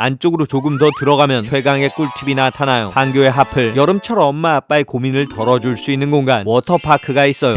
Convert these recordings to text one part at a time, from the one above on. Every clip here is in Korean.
안쪽으로 조금 더 들어가면 최강의 꿀팁이 나타나요. 판교의 하플, 여름철 엄마 아빠의 고민을 덜어줄 수 있는 공간 워터파크가 있어요.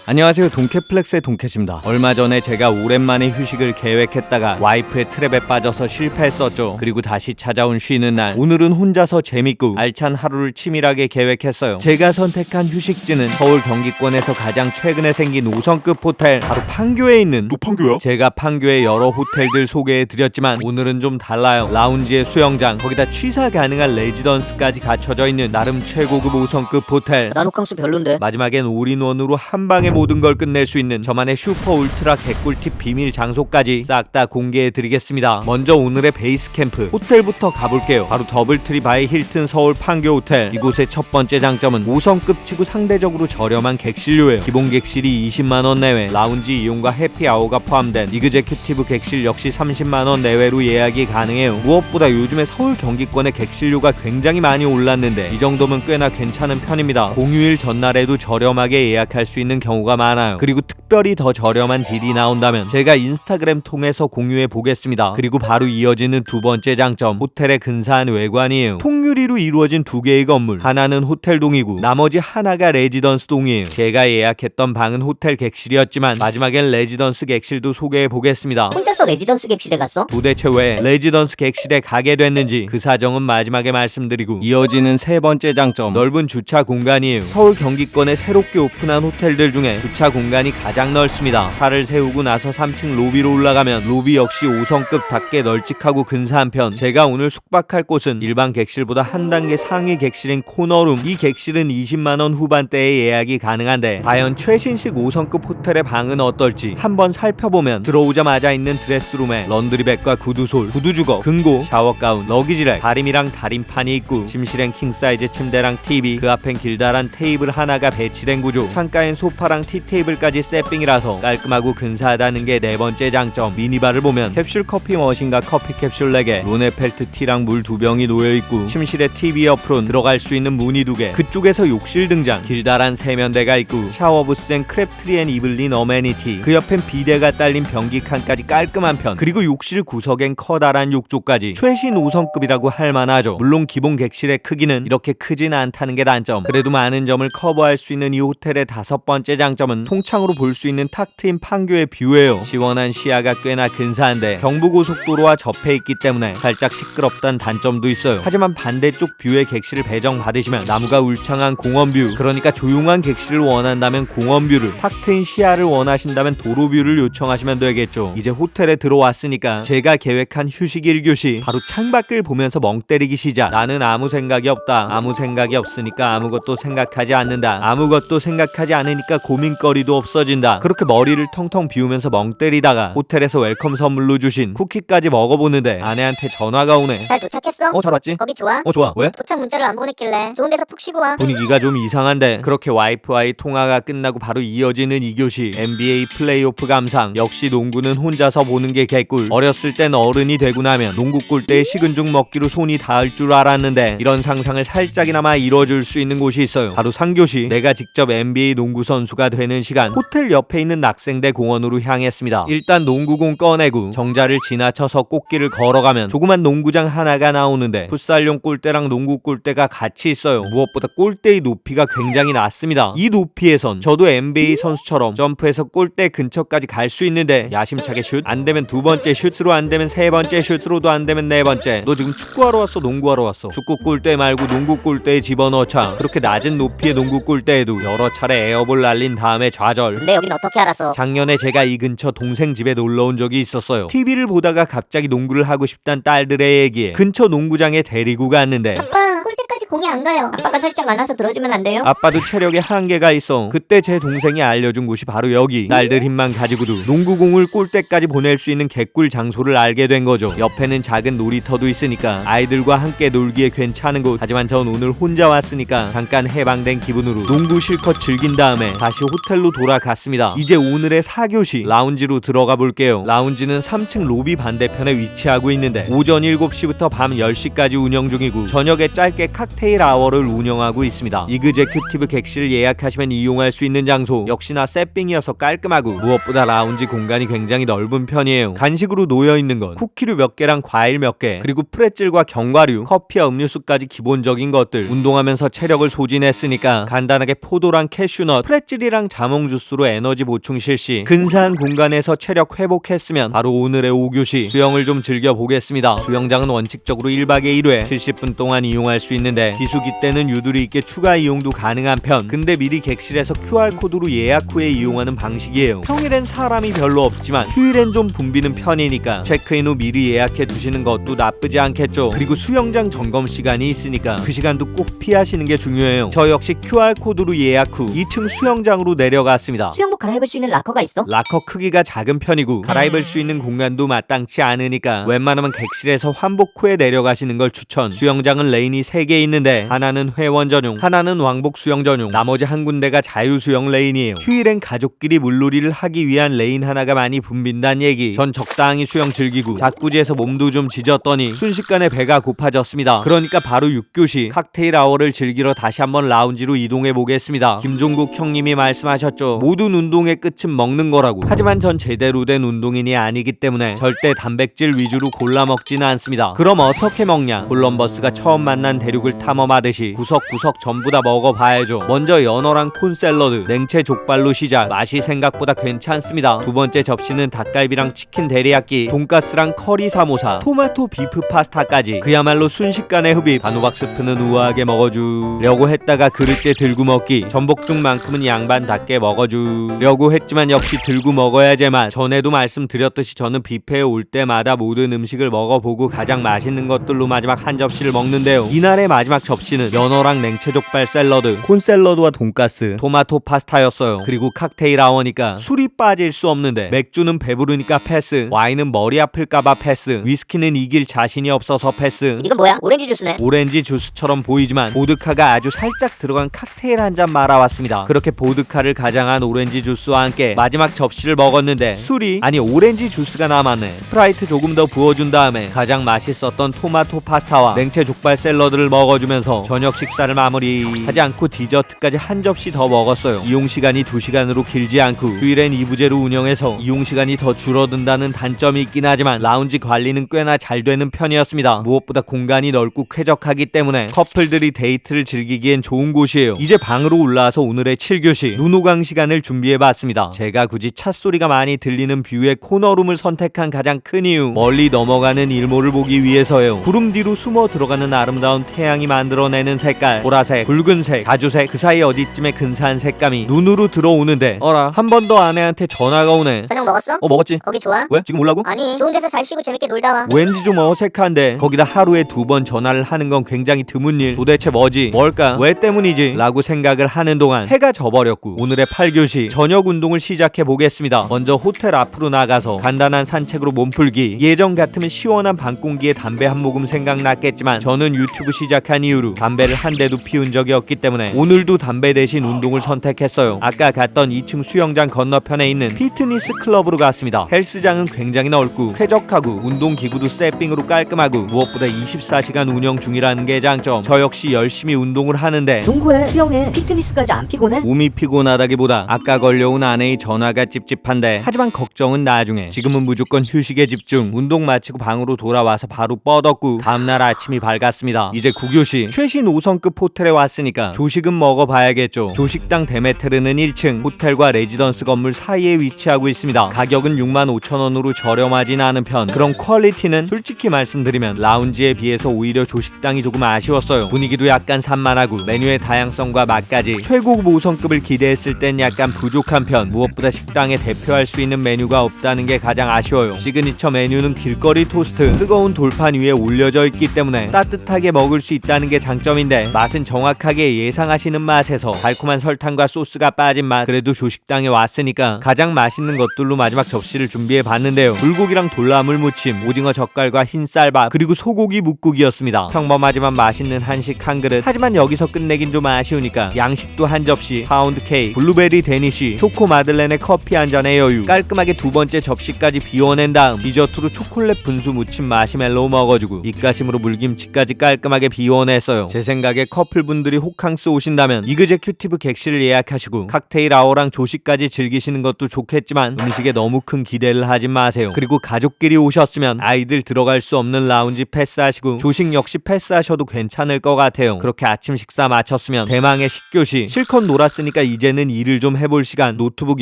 안녕하세요, 동캐플렉스의 동캐입니다. 얼마 전에 제가 오랜만에 휴식을 계획했다가 와이프의 트랩에 빠져서 실패했었죠. 그리고 다시 찾아온 쉬는 날, 오늘은 혼자서 재밌고 알찬 하루를 치밀하게 계획했어요. 제가 선택한 휴식지는 서울 경기권에서 가장 최근에 생긴 5성급 호텔, 바로 판교에 있는. 너 판교야? 제가 판교의 여러 호텔들 소개해드렸지만 오늘은 좀 달라요. 라운지에 수영장, 거기다 취사 가능한 레지던스까지 갖춰져 있는 나름 최고급 5성급 호텔. 난 호캉스 별론데. 마지막엔 올인원으로 한 방에 모든 걸 끝낼 수 있는 저만의 슈퍼 울트라 개꿀팁 비밀 장소까지 싹 다 공개해드리겠습니다. 먼저 오늘의 베이스 캠프 호텔부터 가볼게요. 바로 더블트리 바이 힐튼 서울 판교 호텔. 이곳의 첫 번째 장점은 5성급 치고 상대적으로 저렴한 객실료예요. 기본 객실이 20만원 내외, 라운지 이용과 해피아워가 포함된 이그제큐티브 객실 역시 30만원 내외로 예약이 가능해요. 무엇보다 요즘에 서울 경기권의 객실료가 굉장히 많이 올랐는데 이 정도면 꽤나 괜찮은 편입니다. 공휴일 전날에도 저렴하게 예약할 수 있는 경우가 많아요. 그리고 특별히 더 저렴한 딜이 나온다면 제가 인스타그램 통해서 공유해 보겠습니다. 그리고 바로 이어지는 두 번째 장점, 호텔의 근사한 외관이에요. 통유리로 이루어진 두 개의 건물, 하나는 호텔동이고 나머지 하나가 레지던스 동이에요. 제가 예약했던 방은 호텔 객실이었지만 마지막엔 레지던스 객실도 소개해 보겠습니다. 혼자서 레지던스 객실에 갔어? 도대체 왜 레지던스 객실에 가게 됐는지 그 사정은 마지막에 말씀드리고, 이어지는 세 번째 장점, 넓은 주차 공간이에요. 서울 경기권에 새롭게 오픈한 호텔들 중에 주차 공간이 가장 넓습니다. 차를 세우고 나서 3층 로비로 올라가면 로비 역시 5성급답게 널찍하고 근사한 편. 제가 오늘 숙박할 곳은 일반 객실보다 한 단계 상위 객실인 코너룸. 이 객실은 20만원 후반대에 예약이 가능한데 과연 최신식 5성급 호텔의 방은 어떨지 한번 살펴보면, 들어오자마자 있는 드레스룸에 런드리백과 구두솔, 구두주거, 금고, 샤워가운, 러기지랙, 다림이랑 다림판이 있고 침실엔 킹사이즈 침대랑 TV, 그 앞엔 길다란 테이블 하나가 배치된 구조, 창가엔 소파랑 티테이블까지 세핑이라서 깔끔하고 근사하다는 게 네 번째 장점. 미니바를 보면 캡슐 커피 머신과 커피 캡슐 4개, 로네펠트 티랑 물 2병이 놓여있고 침실에 TV 옆으로 들어갈 수 있는 문이 2개, 그쪽에서 욕실 등장, 길다란 세면대가 있고 샤워부스엔 크랩트리 앤 이블린 어메니티, 그 옆엔 비데가 딸린 변기칸까지 깔끔한 편, 그리고 욕실 구석엔 커다란 욕조까지. 최신 5성급이라고 할 만하죠. 물론 기본 객실의 크기는 이렇게 크진 않다는 게 단점. 그래도 많은 점을 커버할 수 있는 이 호텔의 다섯 번째 장점은 통창으로 볼 수 있는 탁 트인 판교의 뷰예요. 시원한 시야가 꽤나 근사한데 경부고속도로와 접해 있기 때문에 살짝 시끄럽단 단점도 있어요. 하지만 반대쪽 뷰의 객실을 배정받으시면 나무가 울창한 공원뷰, 그러니까 조용한 객실을 원한다면 공원뷰를, 탁 트인 시야를 원하신다면 도로뷰를 요청하시면 되겠죠. 이제 호텔에 들어왔으니까 제가 계획한 휴식 1교시, 바로 창밖을 보면서 멍 때리기 시작. 나는 아무 생각이 없다. 아무 생각이 없으니까 아무것도 생각하지 않는다. 아무것도 생각하지 않으니까 고민거리도 없어진다. 그렇게 머리를 텅텅 비우면서 멍 때리다가 호텔에서 웰컴 선물로 주신 쿠키까지 먹어보는데 아내한테 전화가 오네. 잘 도착했어? 잘 왔지? 거기 좋아? 좋아. 왜? 도착 문자를 안 보냈길래 좋은 데서 푹 쉬고 와. 분위기가 좀 이상한데. 그렇게 와이프와의 통화가 끝나고 바로 이어지는 2교시, NBA 플레이오프 감상. 역시 농구는 혼자서 보는 게 개꿀. 어렸을 땐 어른이 되고 나면 농구 골대에 식은 죽 먹기로 손이 닿을 줄 알았는데 이런 상상을 살짝이나마 이뤄줄 수 있는 곳이 있어요. 바로 3교시, 내가 직접 NBA 농구 선수가 되는 시간. 호텔 옆에 있는 낙생대 공원으로 향했습니다. 일단 농구공 꺼내고 정자를 지나쳐서 꽃길을 걸어가면 조그만 농구장 하나가 나오는데 풋살용 골대랑 농구 골대가 같이 있어요. 무엇보다 골대의 높이가 굉장히 낮습니다. 이 높이에선 저도 NBA 선수처럼 점프해서 골대 근처까지 갈 수 있는데 야심차게 슛, 안되면 두 번째 슛으로, 안되면 세 번째 슛으로도, 안되면 네 번째. 너 지금 축구하러 왔어, 농구하러 왔어? 축구 골대 말고 농구 골대에 집어넣자. 그렇게 낮은 높이의 농구 골대에도 여러 차례 에어볼 날린 다음에 좌절. 근데 여긴 어떻게 알았어? 작년에 제가 이 근처 동생 집에 놀러온 적이 있었어요. TV를 보다가 갑자기 농구를 하고 싶단 딸들의 얘기에 근처 농구장에 데리고 갔는데 아빠, 골대까지 공이 안 가요. 아빠가 살짝 안아서 들어주면 안 돼요? 아빠도 체력에 한계가 있어. 그때 제 동생이 알려준 곳이 바로 여기. 딸들 힘만 가지고도 농구공을 골대까지 보낼 수 있는 개꿀 장소를 알게 된 거죠. 옆에는 작은 놀이터도 있으니까 아이들과 함께 놀기에 괜찮은 곳. 하지만 전 오늘 혼자 왔으니까 잠깐 해방된 기분으로 농구 실컷 즐긴 다음에 다시 호텔로 돌아갔습니다. 이제 오늘의 4교시, 라운지로 들어가 볼게요. 라운지는 3층 로비 반대편에 위치하고 있는데 오전 7시부터 밤 10시까지 운영 중이고 저녁에 짧게 함께 칵테일 아워를 운영하고 있습니다. 이그제큐티브 객실을 예약하시면 이용할 수 있는 장소 역시나 세핑이어서 깔끔하고 무엇보다 라운지 공간이 굉장히 넓은 편이에요. 간식으로 놓여있는 건 쿠키류 몇 개랑 과일 몇 개, 그리고 프레첼과 견과류, 커피와 음료수까지 기본적인 것들. 운동하면서 체력을 소진했으니까 간단하게 포도랑 캐슈넛, 프레첼이랑 자몽 주스로 에너지 보충 실시. 근사한 공간에서 체력 회복했으면 바로 오늘의 5교시 수영을 좀 즐겨보겠습니다. 수영장은 원칙적으로 1박에 1회 70분 동안 이용할 수 있는데 비수기 때는 유두리 있게 추가 이용도 가능한 편. 근데 미리 객실에서 QR코드로 예약 후에 이용하는 방식이에요. 평일엔 사람이 별로 없지만 휴일엔 좀 붐비는 편이니까 체크인 후 미리 예약해 두시는 것도 나쁘지 않겠죠. 그리고 수영장 점검 시간이 있으니까 그 시간도 꼭 피하시는 게 중요해요. 저 역시 QR코드로 예약 후 2층 수영장으로 내려갔습니다. 수영복 갈아입을 수 있는 락커가 있어? 락커 크기가 작은 편이고 갈아입을 수 있는 공간도 마땅치 않으니까 웬만하면 객실에서 환복 후에 내려가시는 걸 추천. 수영장은 레인이 3개 있는데 하나는 회원 전용, 하나는 왕복 수영 전용, 나머지 한 군데가 자유수영 레인이에요. 휴일엔 가족끼리 물놀이를 하기 위한 레인 하나가 많이 붐빈다는 얘기. 전 적당히 수영 즐기고 자쿠지에서 몸도 좀 지졌더니 순식간에 배가 고파졌습니다. 그러니까 바로 6교시 칵테일 아워를 즐기러 다시 한번 라운지로 이동해 보겠습니다. 김종국 형님이 말씀하셨죠. 모든 운동의 끝은 먹는 거라고. 하지만 전 제대로 된 운동인이 아니기 때문에 절대 단백질 위주로 골라 먹지는 않습니다. 그럼 어떻게 먹냐? 콜럼버스가 처음 만난 대륙을 탐험하듯이 구석구석 전부 다 먹어봐야죠. 먼저 연어랑 콘 샐러드, 냉채 족발로 시작. 맛이 생각보다 괜찮습니다. 두 번째 접시는 닭갈비랑 치킨 데리야끼, 돈가스랑 커리 사모사, 토마토 비프 파스타까지. 그야말로 순식간에 흡입. 단호박 스프는 우아하게 먹어주려고 했다가 그릇째 들고 먹기. 전복죽만큼은 양반답게 먹어주려고 했지만 역시 들고 먹어야 제맛. 전에도 말씀드렸듯이 저는 뷔페에 올 때마다 모든 음식을 먹어보고 가장 맛있는 것들로 마지막 한 접시를 먹는데요. 이날의 마지막 접시는 연어랑 냉채족발 샐러드, 콘 샐러드와 돈가스, 토마토 파스타였어요. 그리고 칵테일 아워니까 술이 빠질 수 없는데 맥주는 배부르니까 패스, 와인은 머리 아플까봐 패스, 위스키는 이길 자신이 없어서 패스. 이건 뭐야? 오렌지 주스네. 오렌지 주스처럼 보이지만 보드카가 아주 살짝 들어간 칵테일 한 잔 말아왔습니다. 그렇게 보드카를 가장한 오렌지 주스와 함께 마지막 접시를 먹었는데 술이 아니 오렌지 주스가 남았네. 스프라이트 조금 더 부어준 다음에 가장 맛있었던 토마토 파스타와 냉채 족발 샐러드를 먹어주면서 저녁 식사를 마무리하지 않고 디저트까지 한 접시 더 먹었어요. 이용시간이 2시간으로 길지 않고 휴일엔 2부제로 운영해서 이용시간이 더 줄어든다는 단점이 있긴 하지만 라운지 관리는 꽤나 잘 되는 편이었습니다. 무엇보다 공간이 넓고 쾌적하기 때문에 커플들이 데이트를 즐기기엔 좋은 곳이에요. 이제 방으로 올라와서 오늘의 7교시 눈호강 시간을 준비해봤습니다. 제가 굳이 찻소리가 많이 들리는 뷰의 코너룸을 선택한 가장 큰 이유, 멀리 넘어가는 일몰을 보기 위해서예요. 구름 뒤로 숨어 들어가는 아름다운 태양이 만들어내는 색깔, 보라색, 붉은색, 자주색, 그 사이 어디쯤에 근사한 색감이 눈으로 들어오는데 어라, 한 번 더 아내한테 전화가 오네. 저녁 먹었어? 먹었지. 거기 좋아? 왜? 지금 올라고? 아니, 좋은 데서 잘 쉬고 재밌게 놀다 와. 왠지 좀 어색한데 거기다 하루에 2번 전화를 하는 건 굉장히 드문 일. 도대체 뭐지? 뭘까? 왜 때문이지? 라고 생각을 하는 동안 해가 져버렸고 오늘의 8교시 저녁 운동을 시작해 보겠습니다. 먼저 호텔 앞으로 나가서 간단한 산책으로 몸풀기. 예전 같으면 시원한 밤 공기에 담배 한 모금 생각났겠지만 저는 유튜브 시작한 이후로 담배를 한 대도 피운 적이 없기 때문에 오늘도 담배 대신 운동을 선택했어요. 아까 갔던 2층 수영장 건너편에 있는 피트니스 클럽으로 갔습니다. 헬스장은 굉장히 넓고 쾌적하고 운동기구도 세핑으로 깔끔하고 무엇보다 24시간 운영 중이라는 게 장점. 저 역시 열심히 운동을 하는데 농구해, 수영해, 피트니스까지 안 피곤해? 몸이 피곤하다기보다 아까 걸려온 아내의 전화가 찝찝한데 하지만 걱정은 나중에. 지금은 무조건 휴식에 집중. 운동 마치고 방으로 돌아와서 바로 뻗었고 다음날 아침이 밝았습니다. 이제 9교시 최신 5성급 호텔에 왔으니까 조식은 먹어봐야겠죠. 조식당 데메테르는 1층 호텔과 레지던스 건물 사이에 위치하고 있습니다. 가격은 65,000원으로 저렴하진 않은 편. 그럼 퀄리티는 솔직히 말씀드리면 라운지에 비해서 오히려 조식당이 조금 아쉬웠어요. 분위기도 약간 산만하고 메뉴의 다양성과 맛까지 최고급 5성급을 기대했을 땐 약간 부족한 편. 무엇보다 식당에 대표할 수 있는 메뉴가 없다는 게 가장 아쉬워요. 시그니처 메뉴는 길거리 토스트, 뜨거운 돌판 위에 올려져 있기 때문에 따뜻하게 먹을 수 있다는 게 장점인데 맛은 정확하게 예상하시는 맛에서 달콤한 설탕과 소스가 빠진 맛. 그래도 조식당에 왔으니까 가장 맛있는 것들로 마지막 접시를 준비해 봤는데요. 불고기랑 돌나물 무침, 오징어 젓갈과 흰 쌀밥, 그리고 소고기 묵국이었습니다. 평범하지만 맛있는 한식 한 그릇. 하지만 여기서 끝내긴 좀 아쉬우니까 양식도 한 접시, 파운드 케이크, 블루베리 데니쉬, 초코 마들렌에 커피 한 잔의 여유. 깔끔하게 두 번째 접시까지 비워낸 다음 디저트로 초콜릿 분수 무침 마시멜로우 먹어주고 입가심으로 물김치까지 깔끔하게 비워냈어요. 제 생각에 커플분들이 호캉스 오신다면 이그제큐티브 객실을 예약하시고 칵테일 아워랑 조식까지 즐기시는 것도 좋겠지만 음식에 너무 큰 기대를 하지 마세요. 그리고 가족끼리 오셨으면 아이들 들어갈 수 없는 라운지 패스하시고 조식 역시 패스하셔도 괜찮을 것 같아요. 그렇게 아침 식사 마쳤으면 대망의 식교시. 실컷 놀았으니까 이제는 일을 좀 해볼 시간. 노트북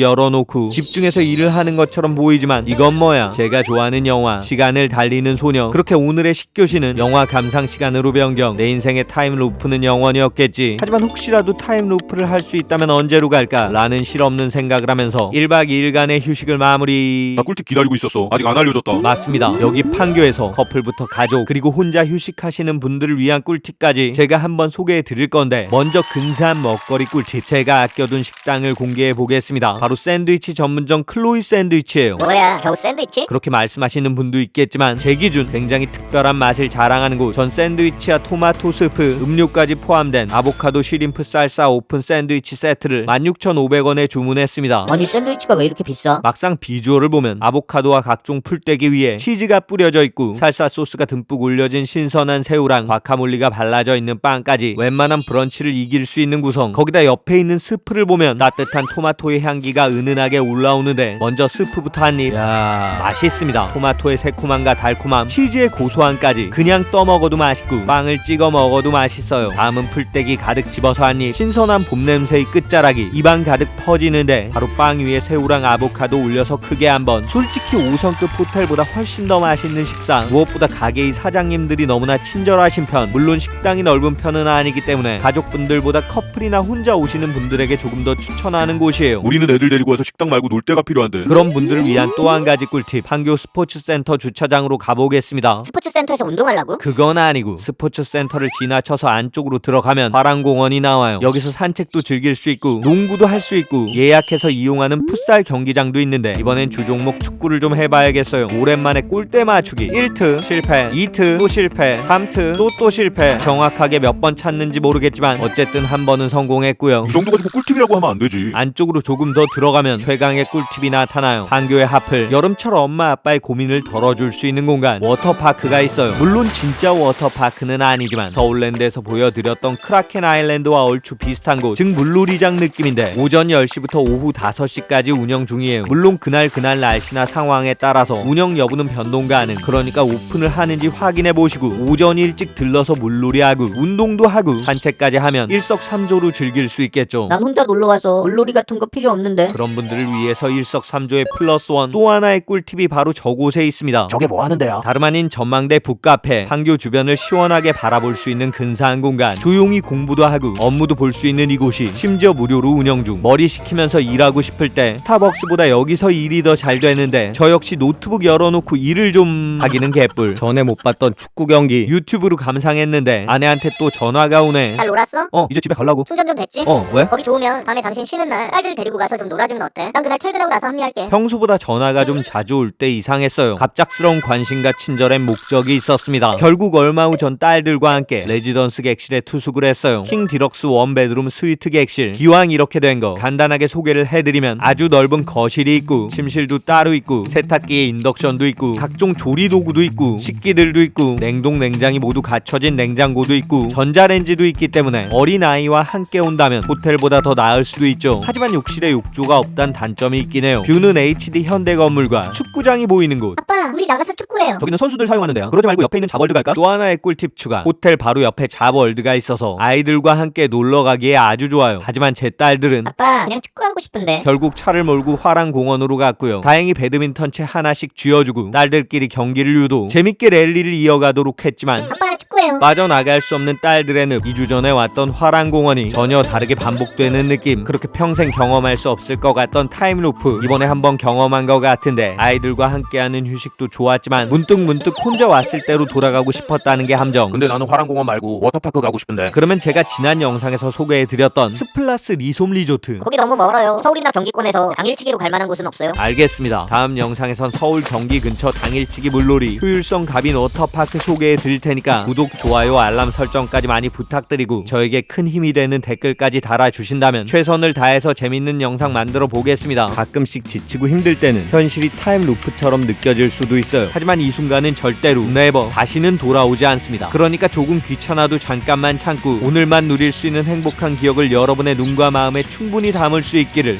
열어놓고 집중해서 일을 하는 것처럼 보이지만 이건 뭐야? 제가 좋아하는 영화 시간을 달리는 소녀. 그렇게 오늘의 식교시는 영화 감상 시간으로 변경. 내 인생의 타임루프는 영원이었겠지. 하지만 혹시라도 타임루프를 할 수 있다면 언제로 갈까? 라는 실없는 생각을 하면서 1박 2일간의 휴식을 마무리. 나 꿀팁 기다리고 있었어. 아직 안 알려줬다. 맞습니다. 여기 판교에서 커플부터 가족 그리고 혼자 휴식하시는 분들을 위한 꿀팁까지 제가 한번 소개해 드릴 건데, 먼저 근사한 먹거리 꿀팁. 제가 아껴둔 식당을 공개해 보겠습니다. 바로 샌드위치 전문점 클로이 샌드위치예요. 뭐야, 겨우 샌드위치? 그렇게 말씀하시는 분도 있겠지만 제 기준 굉장히 특별한 맛을 자랑하는 곳. 전 샌드위치와 토마토 스프, 음료까지 포함된 아보카도 쉬림프 살사 오픈 샌드위치 세트를 16,500원에 주문했습니다. 아니 샌드위치가 왜 이렇게 비싸? 막상 비주얼을 보면 아보카도와 각종 풀떼기 위에 치즈가 뿌려져 있고 살사 소스가 듬뿍 올려진 신선한 새우랑 과카몰리가 발라져 있는 빵까지 웬만한 브런치를 이길 수 있는 구성. 거기다 옆에 있는 스프를 보면 따뜻한 토마토의 향기가 은은하게 올라오는데, 먼저 스프부터 한입. 야, 맛있습니다. 토마토의 새콤함과 달콤함, 치즈의 고소함까지 그냥 떠먹어도 맛있고 빵을 찍어 먹어도 맛있어요. 다음은 풀떼기 가득 집어서 한입. 신선한 봄 냄새의 끝자락이 입안 가득 퍼지는데, 바로 빵 위에 새우랑 아보카도 올려서 크게 한번. 솔직히 5성급 호텔보다 훨씬 더 맛있는 식사. 무엇보다 가게의 사장님들이 너무나 친절하신 편. 물론 식당이 넓은 편은 아니기 때문에 가족분들보다 커플이나 혼자 오시는 분들에게 조금 더 추천하는 곳이에요. 우리는 애들 데리고 와서 식당 말고 놀 데가 필요한데. 그런 분들을 위한 또 한 가지 꿀팁. 판교 스포츠센터 주차장으로 가보겠습니다. 스포츠 센터에서 운동하려고? 그건 아니고 스포츠센터를 지나쳐서 안쪽으로 들어가면 화랑공원이 나와요. 여기서 산책도 즐길 수 있고 농구도 할 수 있고 예약해서 이용하는 풋살 경기장도 있는데, 이번엔 주종목 축구를 좀 해봐야겠어요. 오랜만에 골대 맞추기. 1트 실패, 2트 또 실패, 3트 또 실패. 정확하게 몇 번 찼는지 모르겠지만 어쨌든 한 번은 성공했고요. 이 정도 가지고 꿀팁이라고 하면 안 되지. 안쪽으로 조금 더 들어가면 최강의 꿀팁이 나타나요. 판교의 하플. 여름철 엄마 아빠의 고민을 덜어줄 수 있는 공간, 워터파크가 있어요. 물론 진짜 워터파크는 아니지만 서울랜드에서 보여드렸던 크라켄 아일랜드와 얼추 비슷한 곳, 즉 물놀이장 느낌인데 오전 10시부터 오후 5시까지 운영 중이에요. 물론 그날 날씨나 상황에 따라서 운영 여부는 변동 가능. 그러니까 오픈을 하는지 확인해 보시고 오전 일찍 들러서 물놀이하고 운동도 하고 산책까지 하면 일석삼조로 즐길 수 있겠죠. 난 혼자 놀러와서 물놀이 같은 거 필요 없는데. 그런 분들을 위해서 일석삼조의 플러스 원. 또 하나의 꿀팁이 바로 저곳에 있습니다. 저게 뭐 하는데요? 다름 아닌 전망대 북카페. 판교 주변을 시원하게 바라볼 수 있는 근사한 공간. 조용히 공부도 하고 업무도 볼 수 있는 이곳이 심지어 무료로 운영 중. 머리 식히면서 일하고 싶을 때 스타벅스보다 여기서 일이 더 잘 되는데, 저 역시 노트북 열어놓고 일을 좀 하기는 개뿔. 전에 못 봤던 축구 경기 유튜브로 감상했는데 아내한테 또 전화가 오네. 잘 놀았어? 이제 집에 가려고. 충전 좀 됐지? 왜? 거기 좋으면 다음에 당신 쉬는 날 딸들 데리고 가서 좀 놀아주면 어때? 난 그날 퇴근하고 나서 합류할게. 평소보다 전화가 좀 자주 올 때 이상했어요. 갑작스러운 관심과 친절한 목적이 있었습니다. 결국 얼마 후 전 딸들과 함께 레지던스 객실에 투숙을 했어요. 킹 디럭스 원베드룸 스위트 객실. 기왕 이렇게 된 거 간단하게 소개를 해드리면, 아주 넓은 거실이 있고 침실도 따로 있고 세탁기에 인덕션도 있고 각종 조리 도구도 있고 식기들도 있고 냉동 냉장이 모두 갖춰진 냉장고도 있고 전자레인지도 있기 때문에 어린아이와 함께 온다면 호텔보다 더 나을 수도 있죠. 하지만 욕실에 욕조가 없단 단점이 있긴 해요. 뷰는 HD 현대 건물과 축구장이 보이는 곳. 아빠, 우리 나가서 축구해요. 저기는 선수들 사용하는데요. 그러지 말고 옆에 있는 잡월드 갈까? 또 하나의 꿀팁 추가. 호텔 바로 옆에 잡월드가 있어서 아이들과 함께 놀러 가기에 아주 좋아요. 하지만 제 딸들은 아빠, 그냥 축구하고 싶은데. 결국 차를 몰고 화랑공원으로 갔고요. 다행히 배드민턴 채 하나씩 쥐어주고 딸들끼리 경기를 유도. 재밌게 랠리를 이어가도록 했지만 아빠, 축구해요. 빠져나갈 수 없는 딸들의 늪. 2주 전에 왔던 화랑공원이 전혀 다르게 반복되는 느낌. 그렇게 평생 경험할 수 없을 것 같던 타임루프, 이번에 한번 경험한 것 같은데, 아이들과 함께하는 휴식도 좋았지만 문득 혼자 왔을 때로 돌아가고 싶었다는 게 함정. 근데 나는 화랑공원 말고 워터파크 가고 싶은데. 그러면 제가 지난 영상에서 소개해드렸던 스플라스 리솜 리조트. 거기 너무 멀어요. 서울이나 경기권에서 당일치기로 갈 만한 곳은 없어요? 알겠습니다. 다음 영상에선 서울 경기 근처 당일치기 물놀이 효율성 갑인 워터파크 소개해드릴 테니까 구독 구독, 좋아요, 알람 설정까지 많이 부탁드리고 저에게 큰 힘이 되는 댓글까지 달아주신다면 최선을 다해서 재밌는 영상 만들어 보겠습니다. 가끔씩 지치고 힘들 때는 현실이 타임루프처럼 느껴질 수도 있어요. 하지만 이 순간은 절대로 네버 다시는 돌아오지 않습니다. 그러니까 조금 귀찮아도 잠깐만 참고 오늘만 누릴 수 있는 행복한 기억을 여러분의 눈과 마음에 충분히 담을 수 있기를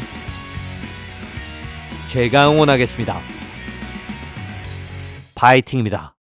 제가 응원하겠습니다. 파이팅입니다.